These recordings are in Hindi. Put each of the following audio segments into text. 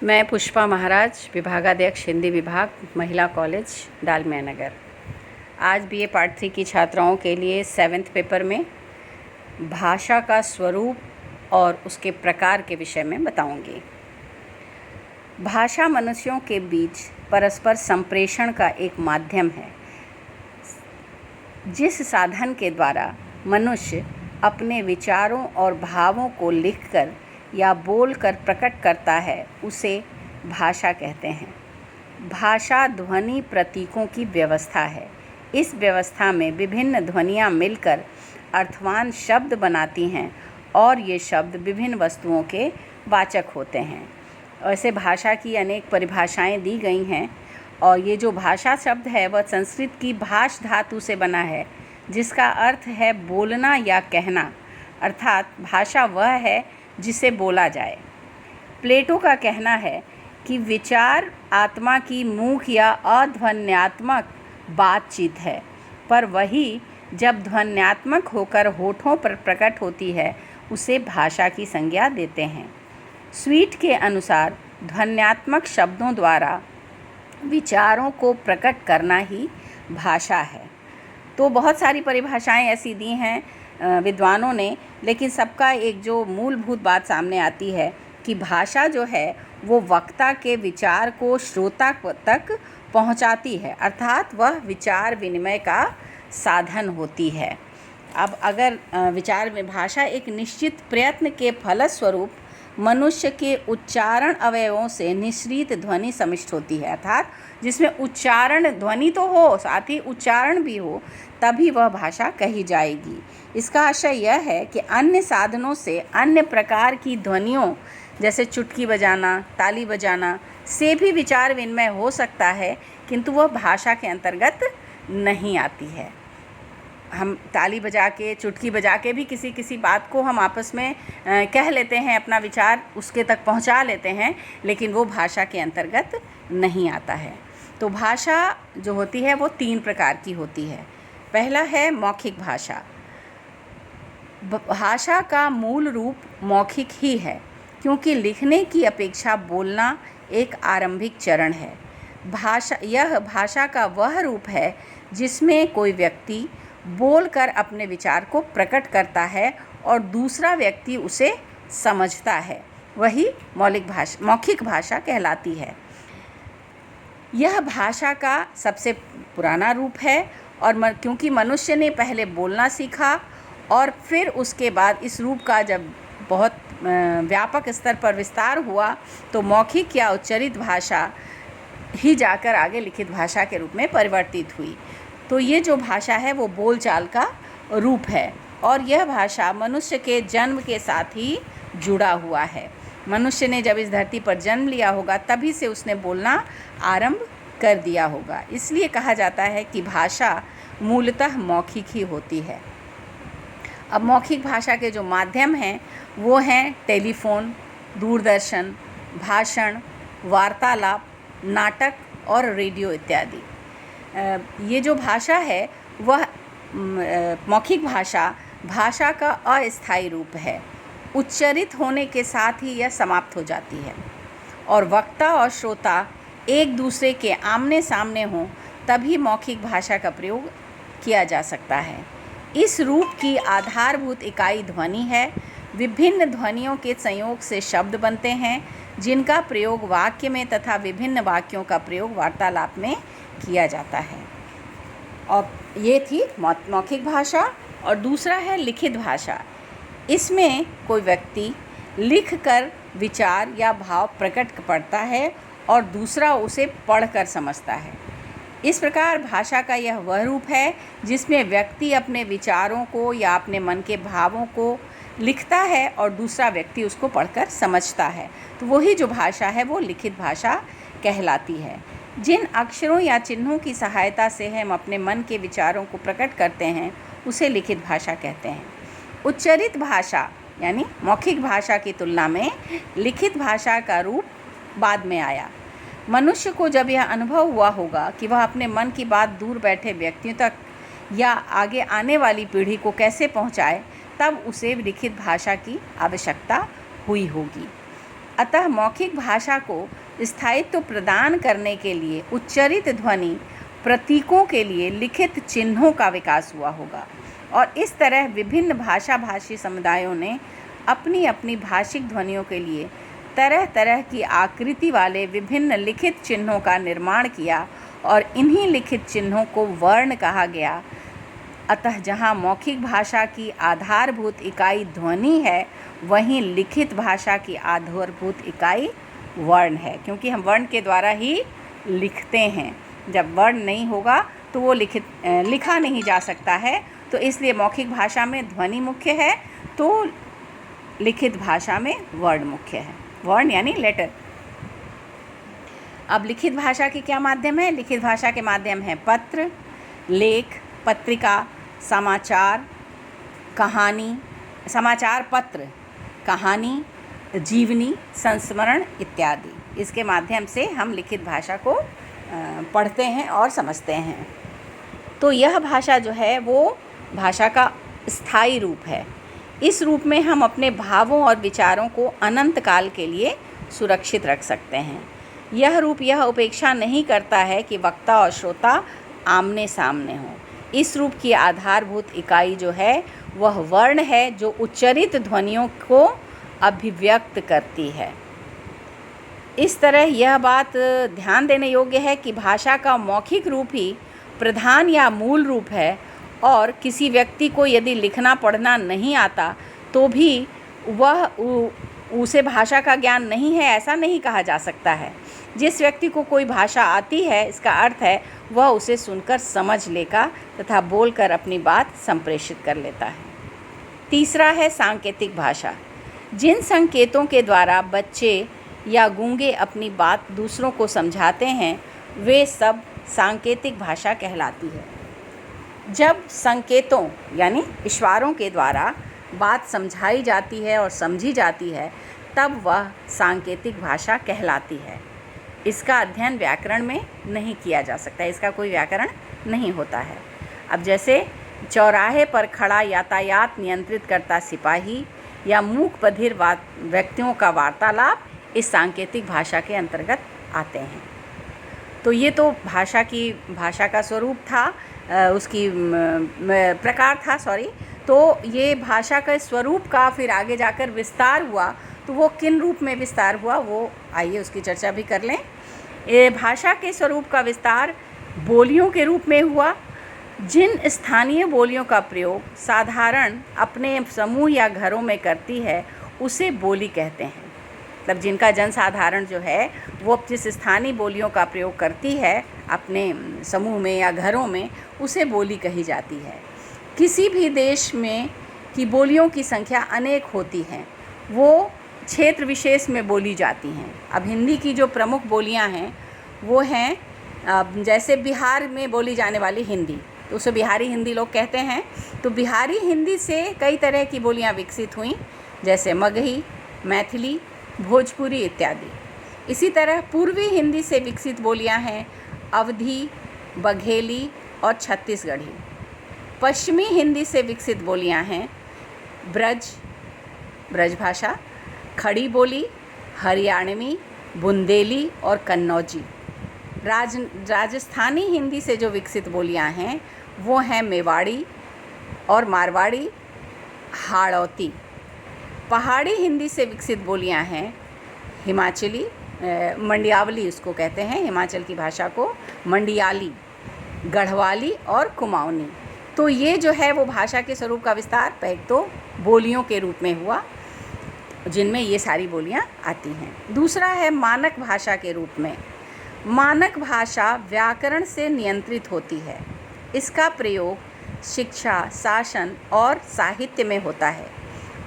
मैं पुष्पा महाराज, विभागाध्यक्ष हिंदी विभाग, महिला कॉलेज डालमिया नगर। आज बीए पार्ट 3 की छात्राओं के लिए 7th पेपर में भाषा का स्वरूप और उसके प्रकार के विषय में बताऊंगी। भाषा मनुष्यों के बीच परस्पर संप्रेषण का एक माध्यम है। जिस साधन के द्वारा मनुष्य अपने विचारों और भावों को लिखकर या बोलकर प्रकट करता है, उसे भाषा कहते हैं। भाषा ध्वनि प्रतीकों की व्यवस्था है। इस व्यवस्था में विभिन्न ध्वनियाँ मिलकर अर्थवान शब्द बनाती हैं और ये शब्द विभिन्न वस्तुओं के वाचक होते हैं। ऐसे भाषा की अनेक परिभाषाएं दी गई हैं और ये जो भाषा शब्द है वह संस्कृत की भाष धातु से बना है, जिसका अर्थ है बोलना या कहना, अर्थात भाषा वह है जिसे बोला जाए। प्लेटो का कहना है कि विचार आत्मा की मूक या अध्वन्यात्मक बातचीत है, पर वही जब ध्वन्यात्मक होकर होठों पर प्रकट होती है उसे भाषा की संज्ञा देते हैं। स्वीट के अनुसार ध्वन्यात्मक शब्दों द्वारा विचारों को प्रकट करना ही भाषा है। तो बहुत सारी परिभाषाएं ऐसी दी हैं विद्वानों ने, लेकिन सबका एक जो मूलभूत बात सामने आती है कि भाषा जो है वो वक्ता के विचार को श्रोता तक पहुंचाती है, अर्थात वह विचार विनिमय का साधन होती है। अब अगर विचार में भाषा एक निश्चित प्रयत्न के फलस्वरूप मनुष्य के उच्चारण अवयवों से निःसृत ध्वनि समिष्ट होती है, अर्थात जिसमें उच्चारण ध्वनि तो हो, साथ ही उच्चारण भी हो, तभी वह भाषा कही जाएगी। इसका आशय यह है कि अन्य साधनों से अन्य प्रकार की ध्वनियों जैसे चुटकी बजाना, ताली बजाना से भी विचार विनिमय हो सकता है, किंतु वह भाषा के अंतर्गत नहीं आती है। हम ताली बजा के, चुटकी बजा के भी किसी बात को हम आपस में कह लेते हैं, अपना विचार उसके तक पहुंचा लेते हैं, लेकिन वो भाषा के अंतर्गत नहीं आता है। तो भाषा जो होती है वो 3 प्रकार की होती है। पहला है मौखिक भाषा। भाषा का मूल रूप मौखिक ही है, क्योंकि लिखने की अपेक्षा बोलना एक आरंभिक चरण है। यह भाषा का वह रूप है जिसमें कोई व्यक्ति बोलकर अपने विचार को प्रकट करता है और दूसरा व्यक्ति उसे समझता है, वही मौखिक भाषा कहलाती है। यह भाषा का सबसे पुराना रूप है और क्योंकि मनुष्य ने पहले बोलना सीखा और फिर उसके बाद इस रूप का जब बहुत व्यापक स्तर पर विस्तार हुआ तो मौखिक या उच्चरित भाषा ही जाकर आगे लिखित भाषा के रूप में परिवर्तित हुई। तो ये जो भाषा है वो बोलचाल का रूप है और यह भाषा मनुष्य के जन्म के साथ ही जुड़ा हुआ है। मनुष्य ने जब इस धरती पर जन्म लिया होगा तभी से उसने बोलना आरंभ कर दिया होगा। इसलिए कहा जाता है कि भाषा मूलतः मौखिक ही होती है। अब मौखिक भाषा के जो माध्यम हैं वो हैं टेलीफोन, दूरदर्शन, भाषण, वार्तालाप, नाटक और रेडियो इत्यादि। ये जो भाषा है वह मौखिक भाषा का अस्थायी रूप है। उच्चरित होने के साथ ही यह समाप्त हो जाती है और वक्ता और श्रोता एक दूसरे के आमने सामने हों तभी मौखिक भाषा का प्रयोग किया जा सकता है। इस रूप की आधारभूत इकाई ध्वनि है। विभिन्न ध्वनियों के संयोग से शब्द बनते हैं, जिनका प्रयोग वाक्य में तथा विभिन्न वाक्यों का प्रयोग वार्तालाप में किया जाता है। और ये थी मौखिक भाषा। और दूसरा है लिखित भाषा। इसमें कोई व्यक्ति लिखकर विचार या भाव प्रकट करता है और दूसरा उसे पढ़कर समझता है। इस प्रकार भाषा का यह वह रूप है जिसमें व्यक्ति अपने विचारों को या अपने मन के भावों को लिखता है और दूसरा व्यक्ति उसको पढ़कर समझता है। तो वही जो भाषा है वो लिखित भाषा कहलाती है। जिन अक्षरों या चिन्हों की सहायता से हम अपने मन के विचारों को प्रकट करते हैं उसे लिखित भाषा कहते हैं। उच्चरित भाषा यानी मौखिक भाषा की तुलना में लिखित भाषा का रूप बाद में आया। मनुष्य को जब यह अनुभव हुआ होगा कि वह अपने मन की बात दूर बैठे व्यक्तियों तक या आगे आने वाली पीढ़ी को कैसे पहुंचाए, तब उसे लिखित भाषा की आवश्यकता हुई होगी। अतः मौखिक भाषा को स्थायित्व प्रदान करने के लिए उच्चारित ध्वनि प्रतीकों के लिए लिखित चिन्हों का विकास हुआ होगा और इस तरह विभिन्न भाषा भाषी समुदायों ने अपनी अपनी भाषिक ध्वनियों के लिए तरह तरह की आकृति वाले विभिन्न लिखित चिन्हों का निर्माण किया और इन्हीं लिखित चिन्हों को वर्ण कहा गया। अतः जहाँ मौखिक भाषा की आधारभूत इकाई ध्वनि है, वहीं लिखित भाषा की आधारभूत इकाई वर्ण है, क्योंकि हम वर्ण के द्वारा ही लिखते हैं। जब वर्ण नहीं होगा तो वो लिखा नहीं जा सकता है, तो इसलिए मौखिक भाषा में ध्वनि मुख्य है, तो लिखित भाषा में वर्ण मुख्य है। वर्ण यानी लेटर। अब लिखित भाषा के क्या माध्यम है? लिखित भाषा के माध्यम है पत्र, लेख, पत्रिका, समाचार, कहानी, समाचार पत्र, कहानी, जीवनी, संस्मरण इत्यादि। इसके माध्यम से हम लिखित भाषा को पढ़ते हैं और समझते हैं। तो यह भाषा जो है वो भाषा का स्थायी रूप है। इस रूप में हम अपने भावों और विचारों को अनंत काल के लिए सुरक्षित रख सकते हैं। यह रूप यह उपेक्षा नहीं करता है कि वक्ता और श्रोता आमने सामने हों। इस रूप की आधारभूत इकाई जो है वह वर्ण है, जो उच्चारित ध्वनियों को अभिव्यक्त करती है। इस तरह यह बात ध्यान देने योग्य है कि भाषा का मौखिक रूप ही प्रधान या मूल रूप है और किसी व्यक्ति को यदि लिखना पढ़ना नहीं आता तो भी वह उसे भाषा का ज्ञान नहीं है, ऐसा नहीं कहा जा सकता है। जिस व्यक्ति को कोई भाषा आती है, इसका अर्थ है वह उसे सुनकर समझ लेगा तथा बोलकर अपनी बात संप्रेषित कर लेता है। तीसरा है सांकेतिक भाषा। जिन संकेतों के द्वारा बच्चे या गूंगे अपनी बात दूसरों को समझाते हैं, वे सब सांकेतिक भाषा कहलाती है। जब संकेतों यानी इशारों के द्वारा बात समझाई जाती है और समझी जाती है, तब वह सांकेतिक भाषा कहलाती है। इसका अध्ययन व्याकरण में नहीं किया जा सकता, इसका कोई व्याकरण नहीं होता है। अब जैसे चौराहे पर खड़ा यातायात नियंत्रित करता सिपाही या मूक बधिर व्यक्तियों का वार्तालाप इस सांकेतिक भाषा के अंतर्गत आते हैं। तो ये तो भाषा का स्वरूप था, उसकी प्रकार था, तो ये भाषा का स्वरूप का फिर आगे जाकर विस्तार हुआ। तो वो किन रूप में विस्तार हुआ, वो आइए उसकी चर्चा भी कर लें। ये भाषा के स्वरूप का विस्तार बोलियों के रूप में हुआ। जिन स्थानीय बोलियों का प्रयोग साधारण अपने समूह या घरों में करती है, उसे बोली कहते हैं। मतलब जिनका जनसाधारण जो है वो जिस स्थानीय बोलियों का प्रयोग करती है अपने समूह में या घरों में, उसे बोली कही जाती है। किसी भी देश में की बोलियों की संख्या अनेक होती हैं, वो क्षेत्र विशेष में बोली जाती हैं। अब हिंदी की जो प्रमुख बोलियां हैं वो हैं, जैसे बिहार में बोली जाने वाली हिंदी, तो उसे बिहारी हिंदी लोग कहते हैं। तो बिहारी हिंदी से कई तरह की बोलियां विकसित हुईं, जैसे मगही, मैथिली, भोजपुरी इत्यादि। इसी तरह पूर्वी हिंदी से विकसित बोलियां हैं अवधी, बघेली और छत्तीसगढ़ी। पश्चिमी हिंदी से विकसित बोलियां हैं ब्रज भाषा, खड़ी बोली, हरियाणवी, बुंदेली और कन्नौजी। राजस्थानी हिंदी से जो विकसित बोलियां हैं वो हैं मेवाड़ी और मारवाड़ी, हाड़ौती। पहाड़ी हिंदी से विकसित बोलियां हैं हिमाचली, मंडियावली उसको कहते हैं, हिमाचल की भाषा को मंडियाली, गढ़वाली और कुमाऊनी। तो ये जो है वो भाषा के स्वरूप का विस्तार पहले तो बोलियों के रूप में हुआ, जिनमें ये सारी बोलियां आती हैं। दूसरा है मानक भाषा के रूप में। मानक भाषा व्याकरण से नियंत्रित होती है। इसका प्रयोग शिक्षा, शासन और साहित्य में होता है।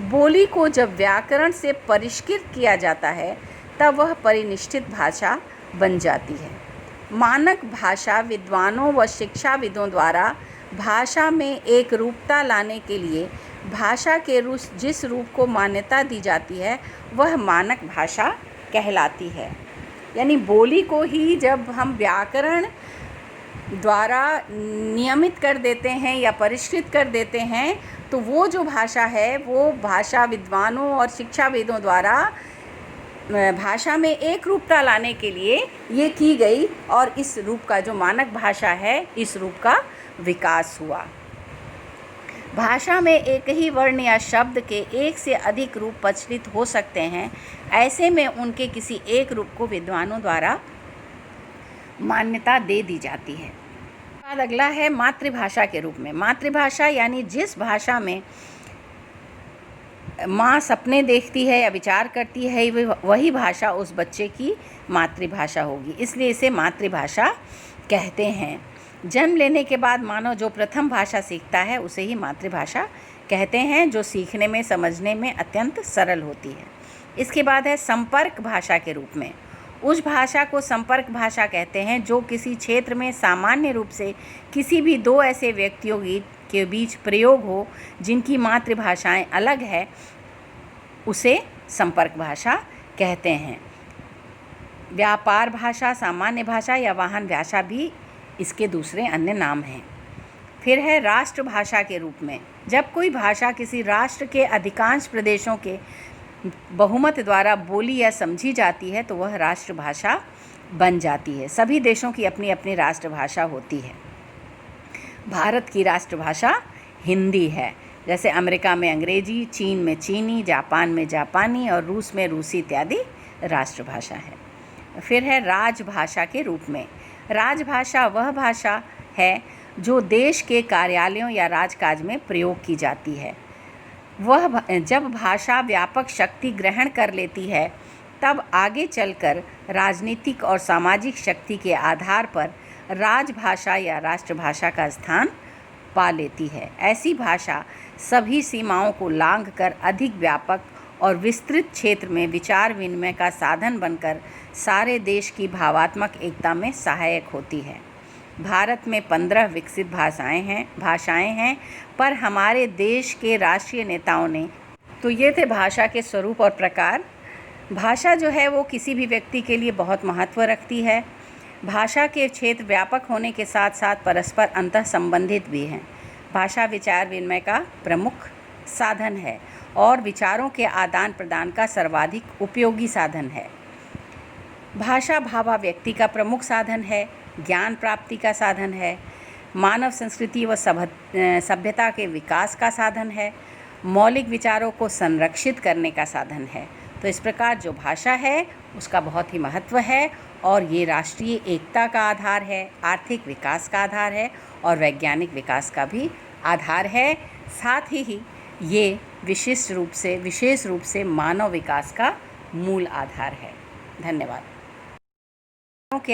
बोली को जब व्याकरण से परिष्कृत किया जाता है तब वह परिनिष्ठित भाषा बन जाती है। मानक भाषा विद्वानों व शिक्षाविदों द्वारा भाषा में एक रूपता लाने के लिए भाषा के जिस रूप को मान्यता दी जाती है वह मानक भाषा कहलाती है। यानी बोली को ही जब हम व्याकरण द्वारा नियमित कर देते हैं या परिष्कृत कर देते हैं, तो वो जो भाषा है वो भाषा विद्वानों और शिक्षाविदों द्वारा भाषा में एक रूपता लाने के लिए ये की गई और इस रूप का जो मानक भाषा है, इस रूप का विकास हुआ। भाषा में एक ही वर्ण या शब्द के एक से अधिक रूप प्रचलित हो सकते हैं। ऐसे में उनके किसी एक रूप को विद्वानों द्वारा मान्यता दे दी जाती है। बाद अगला है मातृभाषा के रूप में। मातृभाषा यानी जिस भाषा में माँ सपने देखती है या विचार करती है, वही भाषा उस बच्चे की मातृभाषा होगी, इसलिए इसे मातृभाषा कहते हैं। जन्म लेने के बाद मानव जो प्रथम भाषा सीखता है उसे ही मातृभाषा कहते हैं, जो सीखने में समझने में अत्यंत सरल होती है। इसके बाद है संपर्क भाषा के रूप में। उस भाषा को संपर्क भाषा कहते हैं जो किसी क्षेत्र में सामान्य रूप से किसी भी दो ऐसे व्यक्तियों के बीच प्रयोग हो जिनकी मातृभाषाएं अलग है, उसे संपर्क भाषा कहते हैं। व्यापार भाषा, सामान्य भाषा या वाहन भाषा भी इसके दूसरे अन्य नाम हैं। फिर है राष्ट्रभाषा के रूप में। जब कोई भाषा किसी राष्ट्र के अधिकांश प्रदेशों के बहुमत द्वारा बोली या समझी जाती है तो वह राष्ट्रभाषा बन जाती है। सभी देशों की अपनी अपनी राष्ट्रभाषा होती है। भारत की राष्ट्रभाषा हिंदी है, जैसे अमेरिका में अंग्रेजी, चीन में चीनी, जापान में जापानी और रूस में रूसी इत्यादि राष्ट्रभाषा है। फिर है राजभाषा के रूप में। राजभाषा वह भाषा है जो देश के कार्यालयों या राजकाज में प्रयोग की जाती है। वह जब भाषा व्यापक शक्ति ग्रहण कर लेती है तब आगे चलकर राजनीतिक और सामाजिक शक्ति के आधार पर राजभाषा या राष्ट्रभाषा का स्थान पा लेती है। ऐसी भाषा सभी सीमाओं को लांघकर अधिक व्यापक और विस्तृत क्षेत्र में विचार विनिमय का साधन बनकर सारे देश की भावात्मक एकता में सहायक होती है। भारत में 15 विकसित भाषाएं हैं, पर हमारे देश के राष्ट्रीय नेताओं ने, तो ये थे भाषा के स्वरूप और प्रकार। भाषा जो है वो किसी भी व्यक्ति के लिए बहुत महत्व रखती है। भाषा के क्षेत्र व्यापक होने के साथ साथ परस्पर अंतः संबंधित भी हैं। भाषा विचार विनिमय का प्रमुख साधन है और विचारों के आदान प्रदान का सर्वाधिक उपयोगी साधन है। भाषा भावाव्यक्ति का प्रमुख साधन है, ज्ञान प्राप्ति का साधन है, मानव संस्कृति व सभ्यता के विकास का साधन है, मौलिक विचारों को संरक्षित करने का साधन है। तो इस प्रकार जो भाषा है उसका बहुत ही महत्व है और ये राष्ट्रीय एकता का आधार है, आर्थिक विकास का आधार है और वैज्ञानिक विकास का भी आधार है। साथ ही ये विशेष रूप से मानव विकास का मूल आधार है। धन्यवाद।